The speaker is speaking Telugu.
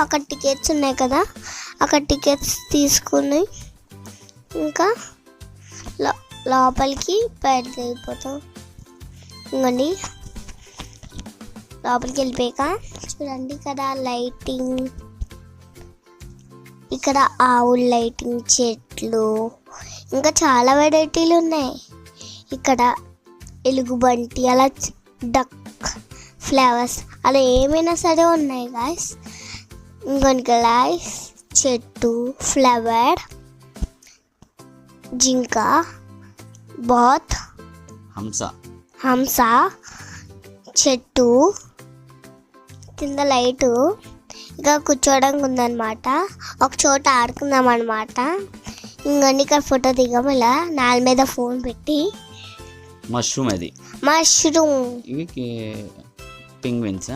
అక్కడ టికెట్స్ ఉన్నాయి కదా, అక్కడ టికెట్స్ తీసుకుని ఇంకా లోపలికి బయటకు వెళ్ళిపోతాం. ఇంకోండి లోపలికి వెళ్ళిపోయాక చూడండి ఇక్కడ లైటింగ్, ఇక్కడ ఆవుల లైటింగ్, చెట్లు, ఇంకా చాలా వెరైటీలు ఉన్నాయి. ఇక్కడ ఎలుగుబంటి, అలా డక్ ఫ్లవర్స్, అలా ఏమైనా సరే ఉన్నాయి గాయస్. ఇంకొన్ని గాయస్ చెట్టు, ఫ్లవర్, జింక, బాత్, హంస, చెట్టు, కింద లైటు, ఇంకా కూర్చోవడానికి ఉందన్నమాట. ఒక చోట ఆడుకుందాం అనమాట. ఇంకొన్ని ఇక్కడ ఫోటో దిగాము ఇలా నేల మీద ఫోన్ పెట్టి. మష్రూమ్ మష్రూమ్ ఇవి పెంగ్విన్స్